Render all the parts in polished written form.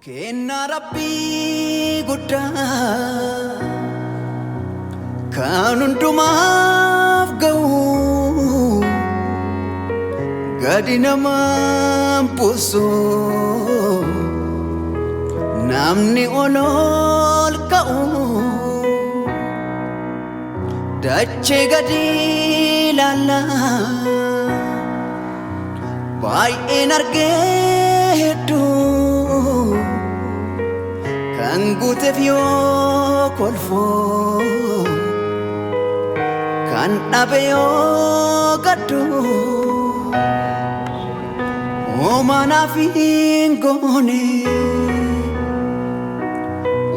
Kenna Rabbi gudda kan hundumaaf ga'u gadi nama buusu namni ol ka'u dachee gadi laala baay'een argee hedduu kan guuteef yoo kolfoo kan dhabe yoo gaddu hoomanaaf hin goone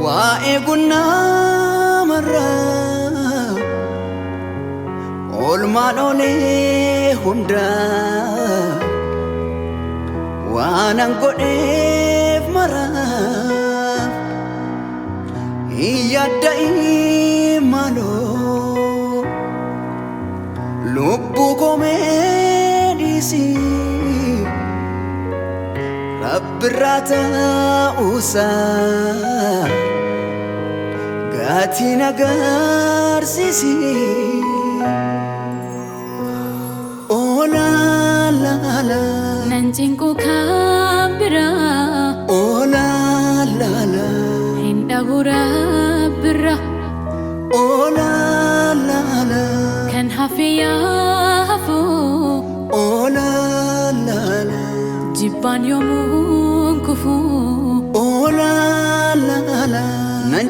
waa'ee gunnaa marraa oolmaan oolee hundaa waanan godheef maraa Iyadda imalo lubbu komedisi Rabbirata usa gati nagar sisi Olaanlaalaa Nanjinku kabira Olaanlaalaa Dagura birra Olaanlaalaa kan hafiya hafu Olaanlaalaa jibban yomun kufu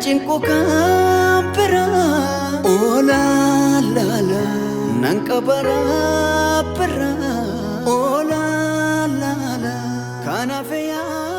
cinqu kan biraa Olaanlaalaa nan qabara biraa Olaanlaalaa kanaaf yaa